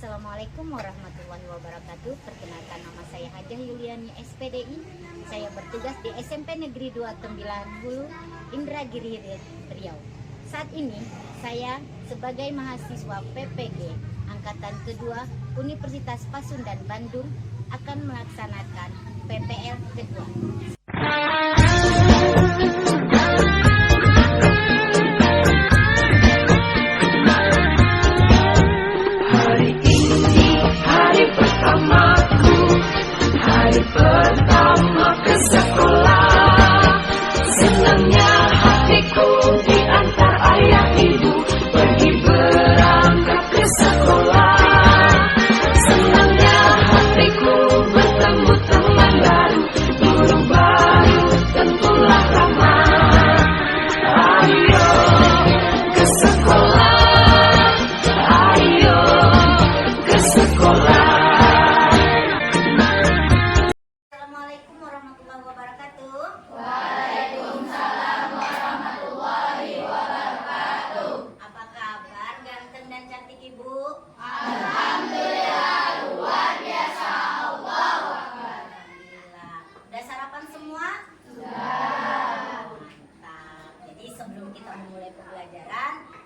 Assalamualaikum warahmatullahi wabarakatuh. Perkenalkan, nama saya Hajah Yuliani SPDI. Saya bertugas di SMP Negeri 29 Hulu, Indragiri, Riau. Saat ini saya sebagai mahasiswa PPG Angkatan Kedua Universitas Pasundan Bandung akan melaksanakan PPL kedua. Hari pertama ke sekolah, senangnya hatiku diantar ayah ibu pergi berangkat ke sekolah. Senangnya hatiku bertemu teman baru, guru baru tentulah ramah. Ayo ke sekolah, ayo ke sekolah.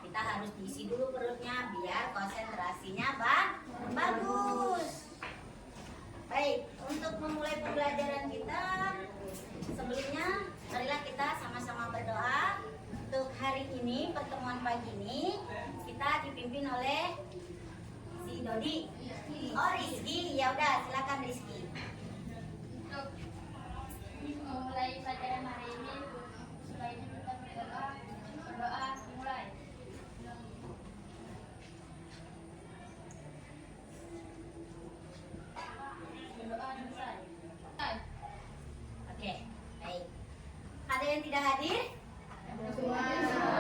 Kita harus diisi dulu perutnya biar konsentrasinya bagus. Baik, untuk memulai pembelajaran kita, sebelumnya marilah kita sama-sama berdoa. Untuk hari ini, pertemuan pagi ini kita dipimpin oleh si Dodi. Oh, Rizky, ya udah silakan Rizky. Untuk memulai pelajaran hari ini, sebaiknya kita berdoa dimulai. Berdoa selesai. Oke, baik. Ada yang tidak hadir?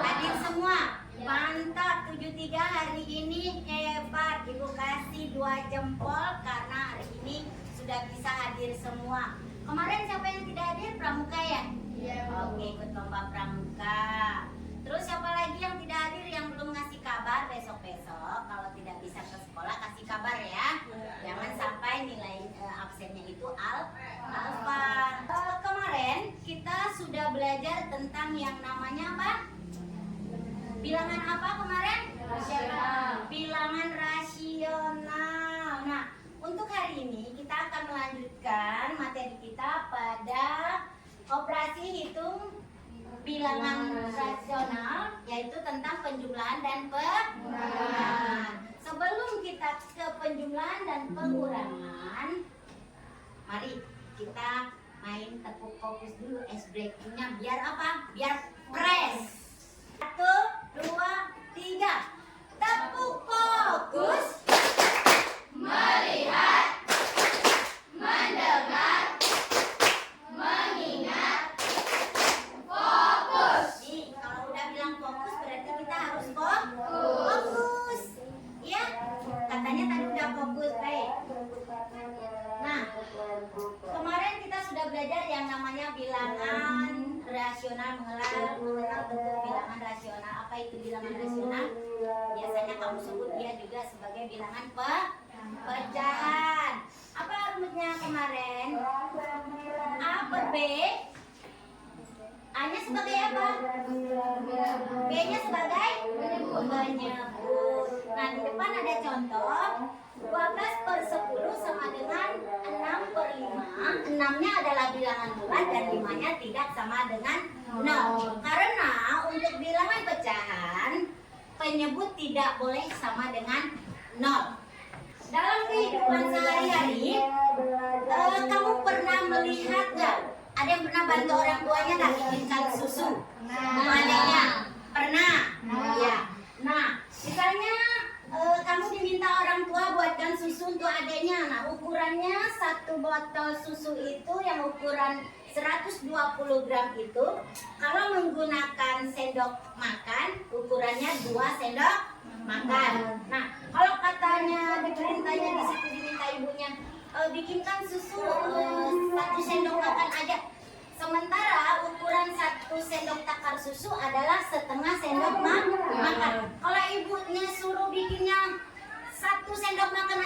Hadir semua. Mantap, 73 hari ini hebat. Ibu kasih 2 jempol karena hari ini sudah bisa hadir semua. Kemarin siapa yang tidak hadir? Pramuka ya? Iya. Oke, ikut lomba pramuka. Terus siapa lagi yang tidak hadir yang belum ngasih kabar? Besok-besok kalau tidak bisa ke sekolah kasih kabar ya. Jangan sampai nilai absennya itu alfa. Kemarin kita sudah belajar tentang yang namanya apa? Bilangan apa kemarin? Rasional. Bilangan rasional. Nah, untuk hari ini kita akan melanjutkan materi kita pada operasi hitung bilangan rasional, yaitu tentang penjumlahan dan pengurangan. Sebelum kita ke penjumlahan dan pengurangan, mari kita main tepuk fokus dulu, ice breaking-nya biar apa? Biar fresh. 1, 2, 3. Tepuk fokus. Melihat, mendengar, mengingat, fokus. Nih, kalau udah bilang fokus berarti kita harus fokus. Ya, katanya tadi udah fokus, baik. Nah, kemarin kita sudah belajar yang namanya bilangan rasional, mengenal bentuk bilangan rasional. Apa itu bilangan rasional? Biasanya kamu sebut dia juga sebagai bilangan pecahan. Apa rumusnya kemarin? A per B. A-nya sebagai apa? B-nya sebagai penyebut. Nah, di depan ada contoh. 12 per 10 sama dengan 6 per 5. 6-nya adalah bilangan bulat dan 5-nya tidak sama dengan 0. Karena untuk bilangan pecahan, penyebut tidak boleh sama dengan 0. Dalam kehidupan sehari-hari, kamu pernah melihat nggak? Ada yang pernah bantu orang tuanya nggak bikinkan susu? Adanya pernah? Ya. Nah, misalnya kamu diminta orang tua buatkan susu untuk adiknya. Nah, ukurannya satu botol susu itu yang ukuran 120 gram itu, kalau menggunakan sendok makan, ukurannya 2 sendok makan. Nah, kalau katanya diperintahnya di situ diminta ibunya bikinkan susu 1 sendok makan aja. Sementara ukuran 1 sendok takar susu adalah setengah sendok makan. Kalau ibunya suruh bikinnya 1 sendok makan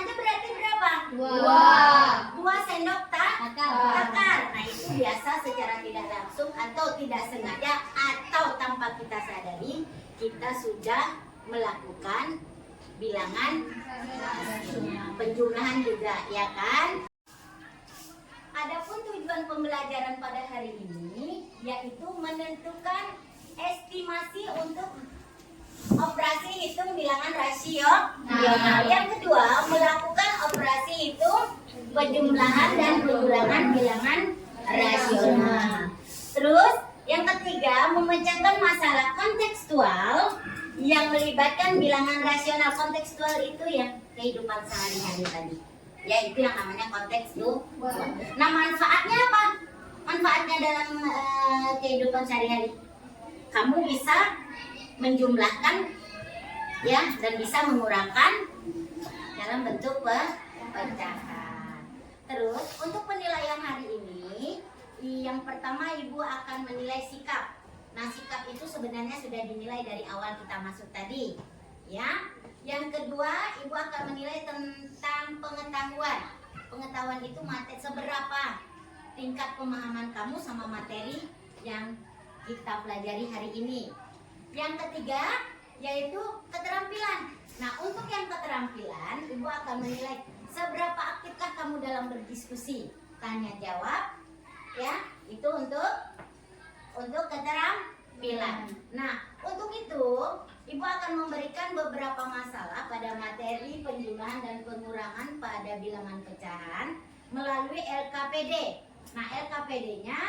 2 sendok takar. Nah, itu biasa secara tidak langsung atau tidak sengaja atau tanpa kita sadari kita sudah melakukan bilangan penjumlahan juga, ya kan? Adapun tujuan pembelajaran pada hari ini yaitu menentukan estimasi untuk operasi hitung bilangan rasional. Yang kedua, melakukan operasi hitung penjumlahan dan pengulangan bilangan rasional. Terus, yang ketiga, memecahkan masalah kontekstual yang melibatkan bilangan rasional. Kontekstual itu yang kehidupan sehari-hari tadi. Yaitu yang namanya kontekstual. Nah, manfaatnya apa? Manfaatnya dalam kehidupan sehari-hari. Kamu bisa menjumlahkan ya dan bisa mengurangkan dalam bentuk pecahan. Terus untuk penilaian hari ini, yang pertama Ibu akan menilai sikap. Nah, sikap itu sebenarnya sudah dinilai dari awal kita masuk tadi, ya. Yang kedua, Ibu akan menilai tentang pengetahuan. Pengetahuan itu materi, seberapa tingkat pemahaman kamu sama materi yang kita pelajari hari ini. Yang ketiga, yaitu keterampilan. Nah, untuk yang keterampilan, Ibu akan menilai seberapa aktifkah kamu dalam berdiskusi, tanya jawab, ya. Itu untuk keterampilan. Nah, untuk itu, Ibu akan memberikan beberapa masalah pada materi penjumlahan dan pengurangan pada bilangan pecahan melalui LKPD. Nah, LKPD-nya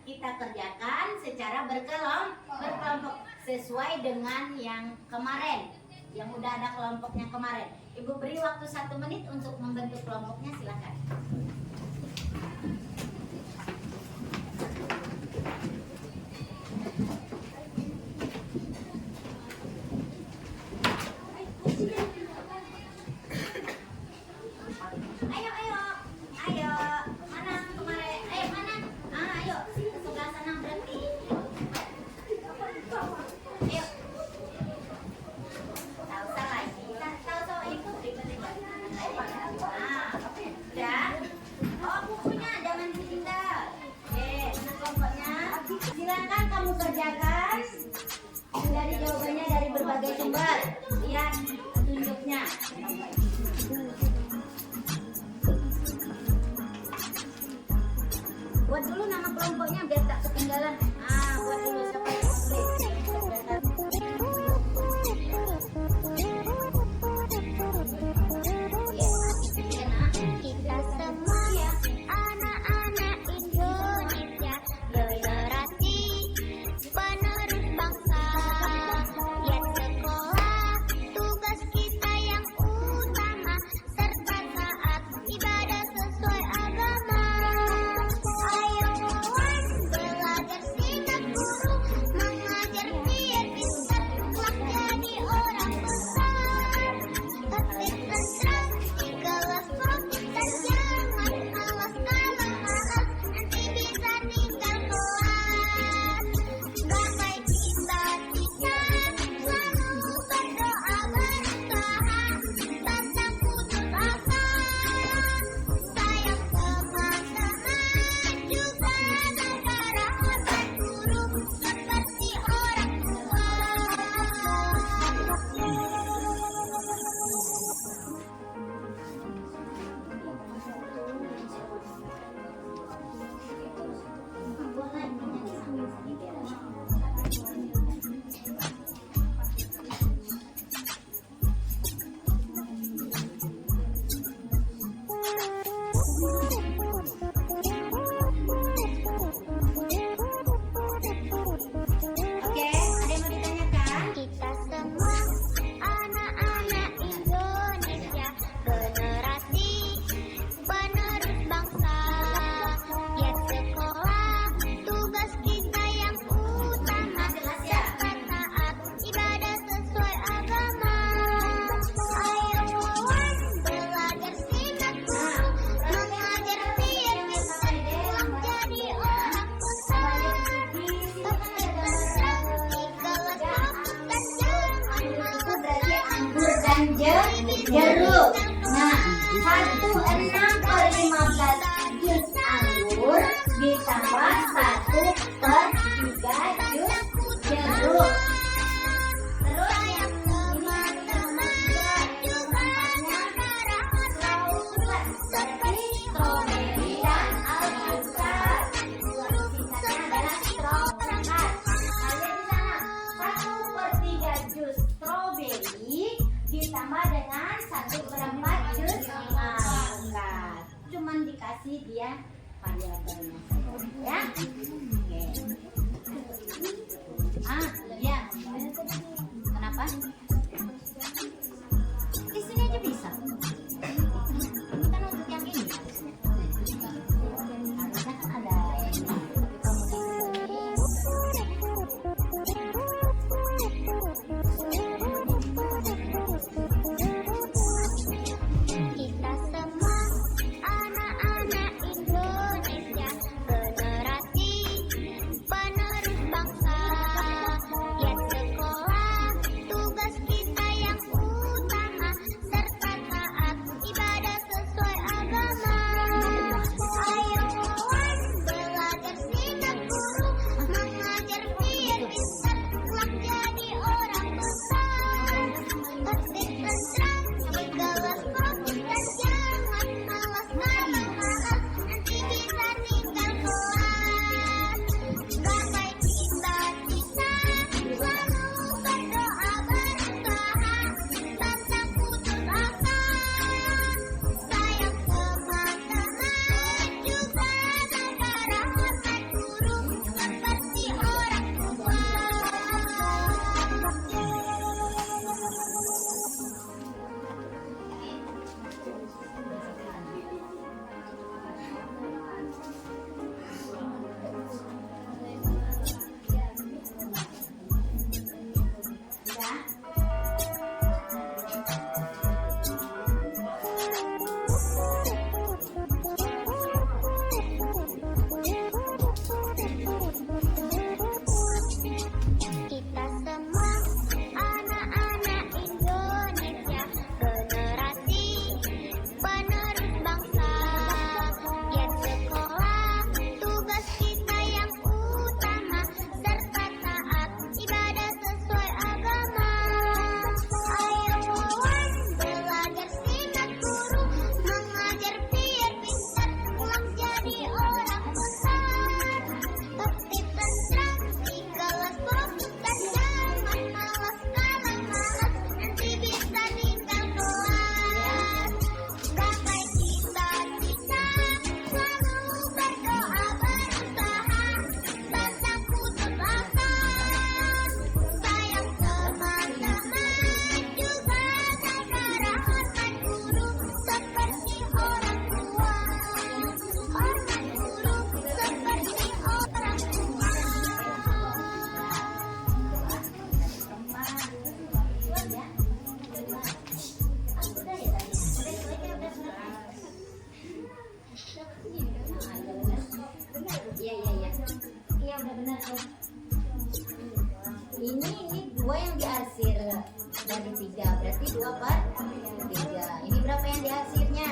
kita kerjakan secara berkelompok sesuai dengan yang kemarin, yang udah ada kelompoknya kemarin. Ibu beri waktu 1 menit untuk membentuk kelompoknya, silakan. Ayo, mana kemarin? Mana? Ayo, ke sebelah sana berhenti. Ayo. Tahu salah ini, tahu sama ibu ribet-ribet. Udah. Oh, bukunya jangan ditinggal. Mana kelompoknya? adalah 1/3 jus jeruk. Terus yang teman-teman juga seperti stroberi dan alpukat. Singkatnya adalah strokat. Kalian di sana 1/3 jus stroberi ditambah dengan 1/4 jus alpukat. Cuman dikasih dia variabelnya ya. Oke. Ya. Kenapa? Di sini aja bisa. Ini kan untuk yang ini harusnya. Harusnya kan ada ini. Tapi kamu di Kita semua anak-anak Indonesia, generasi penerus bangsa. Giat sekolah, tugas kita yang utama, serta taat ibadah sesuai agama. Ayo kawan, belajar simak guru, mengajar biar pintar, kelak jadi orang besar. Tertib tentram, bergawas fokus dan jangan malas. Kalau malas, nanti bisa tinggal kelas. Gapai cita-cita, selalu berdoa berusaha, pantang putus asa. Sayang teman-teman, juga negara hormat guru, seperti orang tua. Kita semua anak-anak Indonesia, generasi penerus bangsa. Giat sekolah, tugas kita yang utama, serta taat ibadah sesuai agama. Ayo kawan, belajar simak guru, mengajar biar pintar, kelak jadi orang besar. Tertib tentram, di kelas fokus dan jangan malas. Kalau malas, nanti bisa tinggal kelas. Gapai cita-cita, selalu berdoa berusaha, pantang putus asa. Sayang teman-teman, juga negara hormat guru, seperti orang tua. Hormat guru, seperti orang tua. Iya udah benar tuh. Ini 2 yang diarsir dari 3, berarti 2/3. Ini berapa yang diarsirnya?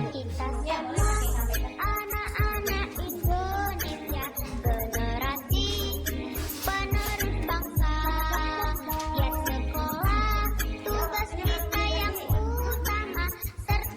Kita semua anak-anak Indonesia, generasi penerus bangsa. Giat sekolah, tugas kita yang utama, serta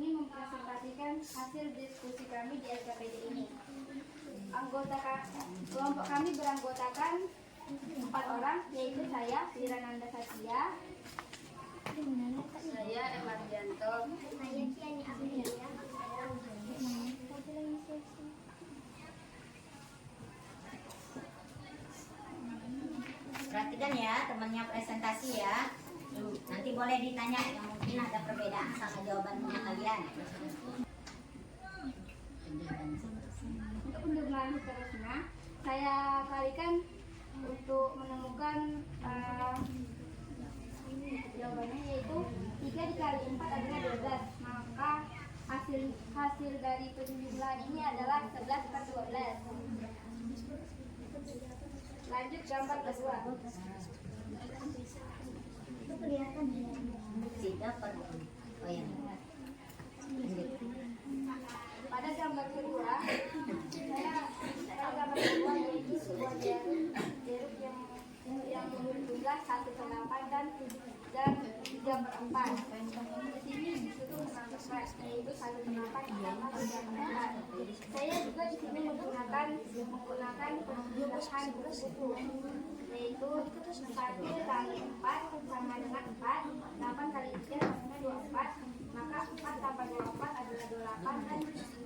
ingin mempresentasikan hasil diskusi kami di LKPD ini. Kelompok kami beranggotakan 4 orang, yaitu saya, Wirananda Satya, saya Emardianto, Saya Ciani Amelia. Perhatikan ya temannya presentasi ya. Nanti boleh ditanya yang mungkin ada perbedaan sama jawabannya kalian. Untuk penjumlahan seterusnya, saya kalikan untuk menemukan jawabannya, yaitu 3 dikali 4 adalah 12. Maka hasil dari penjumlahan ini adalah 11 per 12. Lanjut gambar kedua. Tidak perlu. Oh ya. Lanjut. Pada gambar kedua, gambar kedua yaitu sebuah jeruk yang memiliki jumlah 1 per 8 dan 3 per 4. Di sini disuruh menambahkan yaitu 1 per 8 ditambah 3 per 4. Saya juga di sini menggunakan penjumlahan buku, yaitu 1 kali 4 sama dengan 4, 8 kali 3 sama dengan 24, maka 4 tambah 24 adalah 28 dan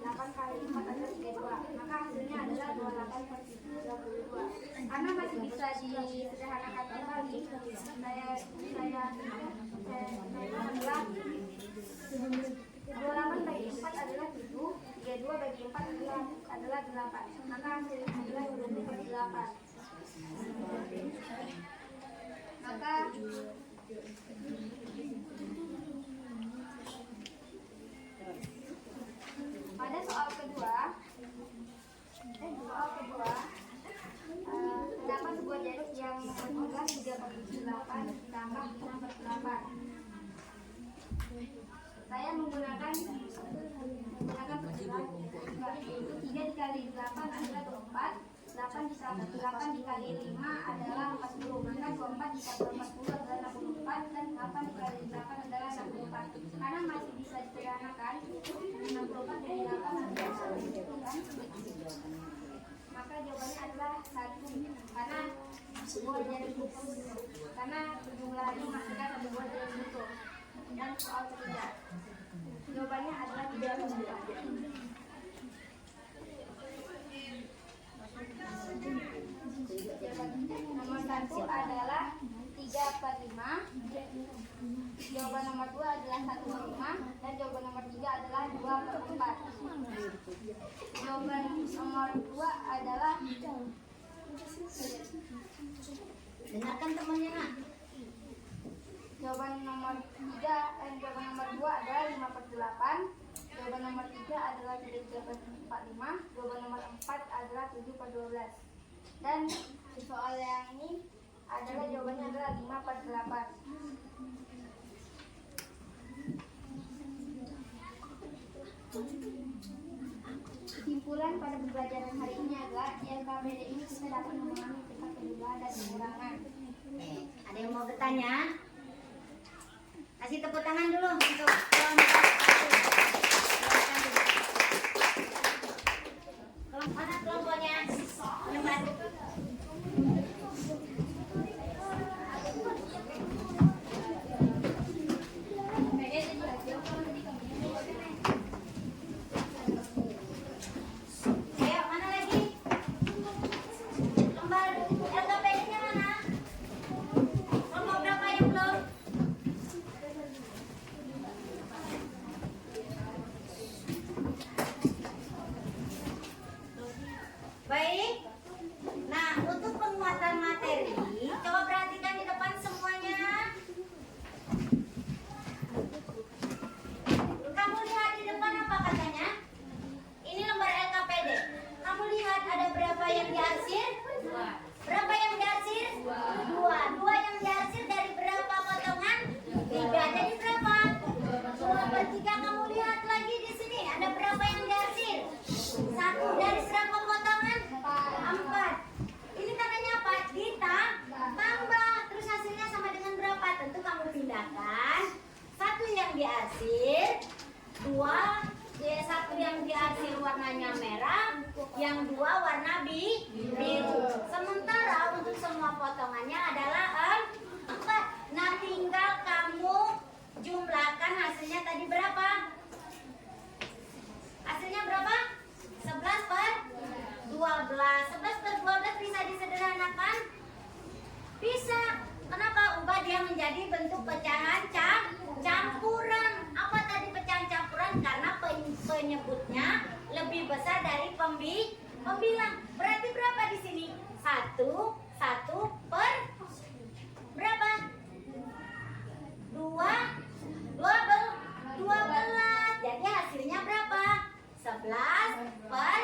8 kali 4 adalah 32, maka hasilnya adalah 28 per 32. Karena masih bisa disederhanakan kembali, saya adalah 28 bagi 4 adalah 7, 32 bagi 4 adalah 8, maka hasilnya adalah 20 per 8. Maka pada soal kedua terdapat sebuah jeruk yang berjumlah 3 per 8 ditambah 6 per 8. Saya menggunakan perjumlahan, yaitu 3 dikali 8 adalah 24, 8 dikali 5 adalah 40, maka 24 dikali 40 adalah 64, dan 8 dikali 8 adalah 64. Karena masih bisa disederhanakan, 64 dari 8 adalah 1, kan? Maka jawabannya adalah 1, karena sebuah jeruk buku, karena jumlahnya masih kan ada 2 jeruk buku. Dan soal ketiga, jawabannya adalah 3 per 4. Nomor 1 adalah 3 per 5, jawaban nomor 2 adalah 1 per 5, dan jawaban nomor 3 adalah 2 per 4. Jawaban nomor 2 adalah, Dengarkan temannya nak. jawaban nomor 2 adalah 5 per 8, jawaban nomor 3 adalah 3 per 45, jawaban nomor 4 adalah 7 per 12. Dan soal yang ini adalah jawabannya adalah 5 per 8. Kesimpulan pada pembelajaran hari ini adalah di LKPD ini kita dapat memahami tentang perubahan dan pengurangan. Ada yang mau bertanya? Kasih tepuk tangan dulu untuk kelompok 1. Mana kelompoknya? Lepas. Ayo, mana lagi? Lembar LKPD-nya mana? Kelompok berapa yang belum? dua, satu yang diarsir warnanya merah, yang dua warna biru. Sementara untuk semua potongannya adalah 4. Nah, tinggal kamu jumlahkan hasilnya tadi berapa? Hasilnya berapa? 11 per 12. 11 per 12 bisa disederhanakan? Bisa. Kenapa? Ubah dia menjadi bentuk pecahan campuran. Apa tadi pecahan campuran? Karena penyebutnya lebih besar dari pembilang. Berarti berapa di sini? 1 per berapa? 12. Jadi hasilnya berapa? 11 per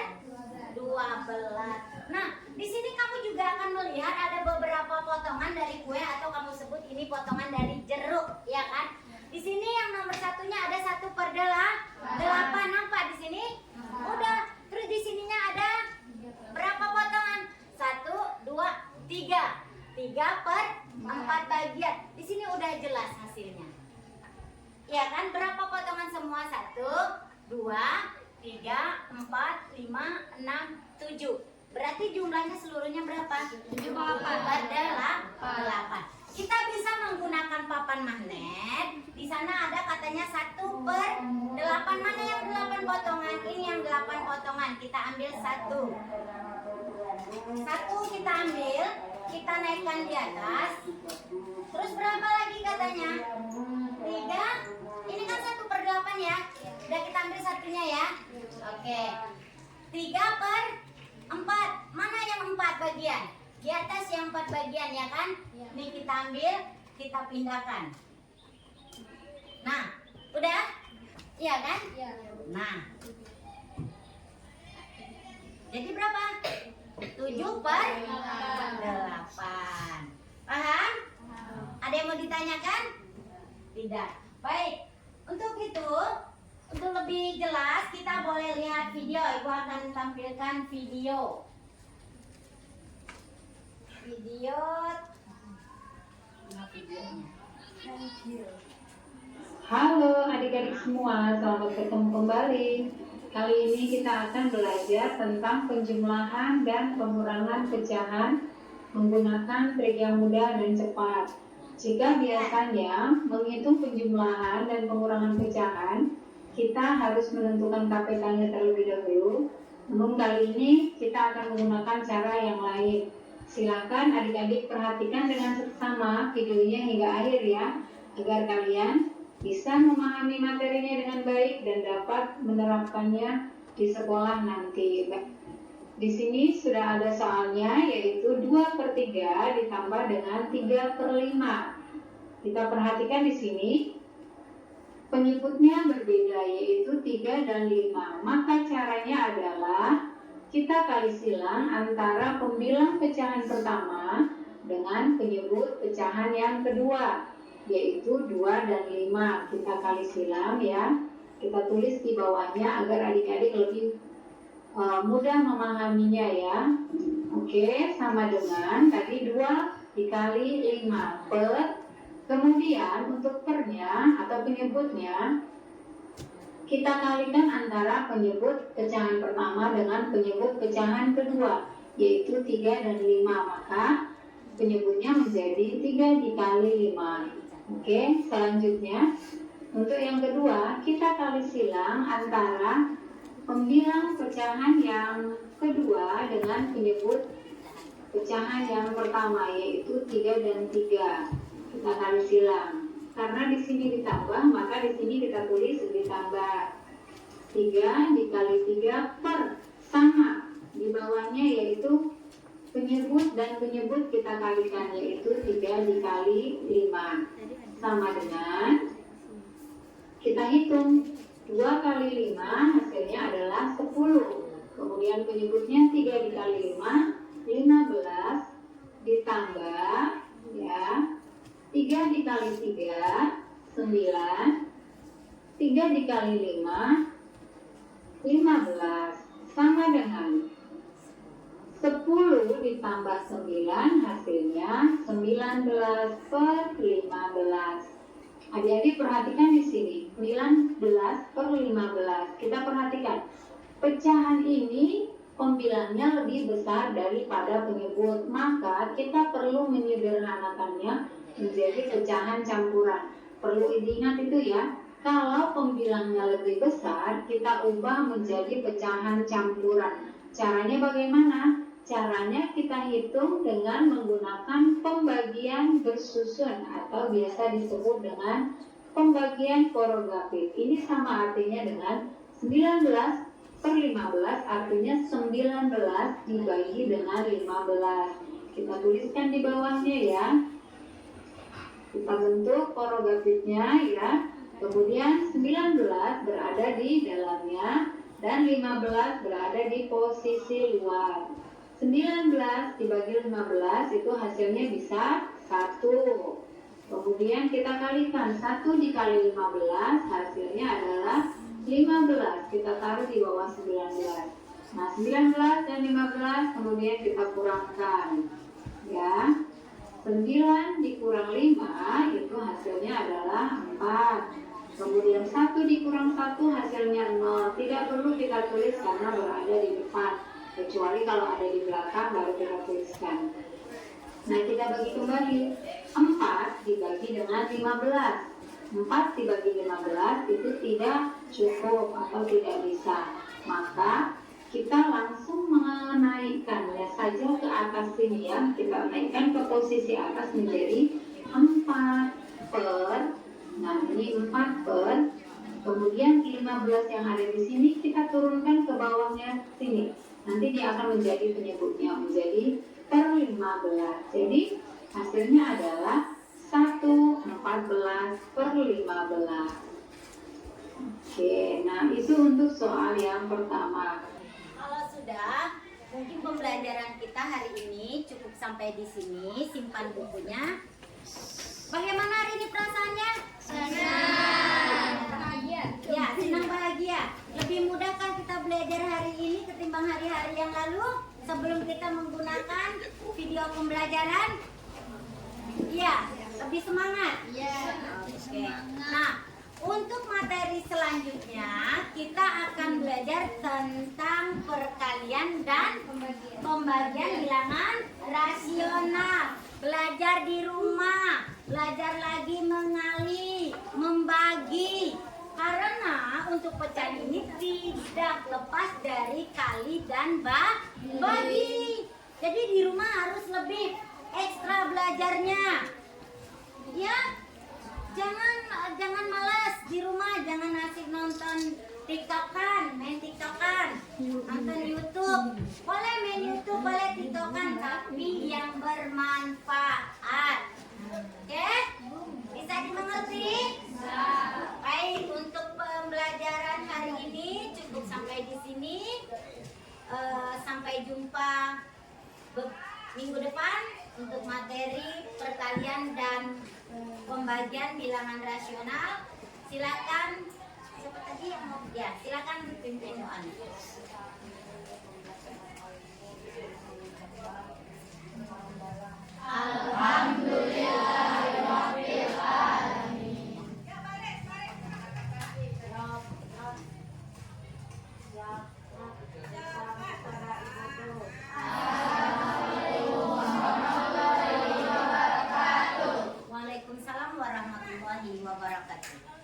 12. Nah, di sini kamu juga akan melihat ada beberapa potongan dari kue atau kamu sebut ini potongan dari jeruk, ya kan? Di sini yang nomor satunya ada 1 per 8. Nampak di sini? Udah. Terus di sininya ada berapa potongan? 1, 2, 3. 3 per 4 bagian. Di sini udah jelas hasilnya. Ya kan? Berapa potongan semua? 1, 2, 3, 4, 5, 6, 7. Berarti jumlahnya seluruhnya berapa? 8. Kita bisa menggunakan papan magnet. Di sana ada katanya 1 per 8. Mana yang 8 potongan? Ini yang 8 potongan. Kita ambil 1. 1 kita ambil, kita naikkan di atas. Terus berapa lagi katanya? 3. Ini kan 1 per 8 ya. Udah kita ambil satunya ya. Oke. 3 per 4. Mana yang 4 bagian? Di atas yang 4 bagian ya kan? Ini kita ambil, kita pindahkan. Nah, udah? Iya kan? Nah. Jadi berapa? 7 per 8. Paham? Ada yang mau ditanyakan? Tidak. Baik. Untuk itu, untuk lebih jelas kita boleh lihat video. Ibu akan tampilkan video. Mana videonya? Halo adik-adik semua, selamat ketemu kembali. Kali ini kita akan belajar tentang penjumlahan dan pengurangan pecahan menggunakan trik yang mudah dan cepat. Jika biasanya menghitung penjumlahan dan pengurangan pecahan, kita harus menentukan KPK-nya terlebih dahulu. Namun kali ini kita akan menggunakan cara yang lain. Silakan adik-adik perhatikan dengan seksama videonya hingga akhir ya, agar kalian bisa memahami materinya dengan baik dan dapat menerapkannya di sekolah nanti. Di sini sudah ada soalnya, yaitu 2 per 3 ditambah dengan 3 per 5. Kita perhatikan di sini, penyebutnya berbeda, yaitu 3 dan 5. Maka caranya adalah kita kali silang antara pembilang pecahan pertama dengan penyebut pecahan yang kedua, yaitu 2 dan 5. Kita kali silang ya. Kita tulis di bawahnya agar adik-adik lebih mudah memahaminya ya. Oke, sama dengan tadi 2 dikali 5 per. Kemudian untuk pernya atau penyebutnya, kita kalikan antara penyebut pecahan pertama dengan penyebut pecahan kedua, yaitu 3 dan 5. Maka penyebutnya menjadi 3 dikali 5. Oke, selanjutnya untuk yang kedua, kita kali silang antara pembilang pecahan yang kedua dengan penyebut pecahan yang pertama, yaitu 3 dan 3. Kita kali silang. Karena di sini ditambah, maka di sini kita tulis ditambah. 3 dikali 3 per, sama di bawahnya yaitu penyebut dan penyebut kita kalikan, yaitu 3 dikali 5 sama dengan, kita hitung 2 kali 5 hasilnya adalah 10. Kemudian penyebutnya 3 dikali 5 15 ditambah ya 3 dikali 3 9, 3 dikali 5 15 sama dengan 10 ditambah 9 hasilnya 19 per 15. Adik-adik perhatikan di sini, 19 per 15. Kita perhatikan, pecahan ini pembilangnya lebih besar daripada penyebut, maka kita perlu menyederhanakannya menjadi pecahan campuran. Perlu diingat itu ya, kalau pembilangnya lebih besar, kita ubah menjadi pecahan campuran. Caranya bagaimana? Caranya kita hitung dengan menggunakan pembagian bersusun atau biasa disebut dengan pembagian korogatif. Ini sama artinya dengan 19 per 15, artinya 19 dibagi dengan 15. Kita tuliskan di bawahnya ya. Kita bentuk korogatifnya ya. Kemudian 19 berada di dalamnya dan 15 berada di posisi luar. 19 dibagi 15 itu hasilnya bisa 1. Kemudian kita kalikan 1 dikali 15, hasilnya adalah 15. Kita taruh di bawah 19. Nah, 19 dan 15 kemudian kita kurangkan. Ya. 9 dikurang 5 itu hasilnya adalah 4. Kemudian 1 dikurang 1 hasilnya 0. Tidak perlu kita tulis karena berada di depan. Kecuali kalau ada di belakang baru kita tuliskan. Nah, kita bagi kembali. 4 dibagi dengan 15. 4 dibagi 15 itu tidak cukup atau tidak bisa. Maka kita langsung menaikkannya saja ke atas sini ya. Kita naikkan ke posisi atas menjadi 4 per. Nah, ini 4 per. Kemudian 15 yang ada di sini kita turunkan ke bawahnya sini. Nanti dia akan menjadi penyebutnya menjadi per 15. Jadi hasilnya adalah 1/14 per 15. Oke, nah itu untuk soal yang pertama. Kalau sudah, mungkin pembelajaran kita hari ini cukup sampai di sini. Simpan bukunya. Bagaimana hari ini perasaannya? Senang. Bahagia. Ya, senang bahagia. Lebih mudahkah kita belajar hari ini ketimbang hari-hari yang lalu sebelum kita menggunakan video pembelajaran? Iya, lebih semangat. Iya. Oke. Nah, untuk materi selanjutnya kita akan belajar tentang perkalian dan pembagian bilangan rasional. Belajar di rumah, belajar lagi mengali, membagi. Karena untuk pecahan ini tidak lepas dari kali dan bagi. Jadi di rumah harus lebih ekstra belajarnya. Ya, jangan malas di rumah, jangan asik nonton TikTokan, main TikTokan, nonton YouTube. Boleh main YouTube, boleh TikTokan, tapi yang bermanfaat. Oke? Bisa dimengerti? Baik, untuk pembelajaran hari ini cukup sampai di sini. Sampai jumpa minggu depan untuk materi perkalian dan pembagian bilangan rasional. Silakan, siapa tadi yang mau? Ya, silakan dipimpin doa. Alhamdulillahirabbil alamin. Waalaikumsalam warahmatullahi wabarakatuh.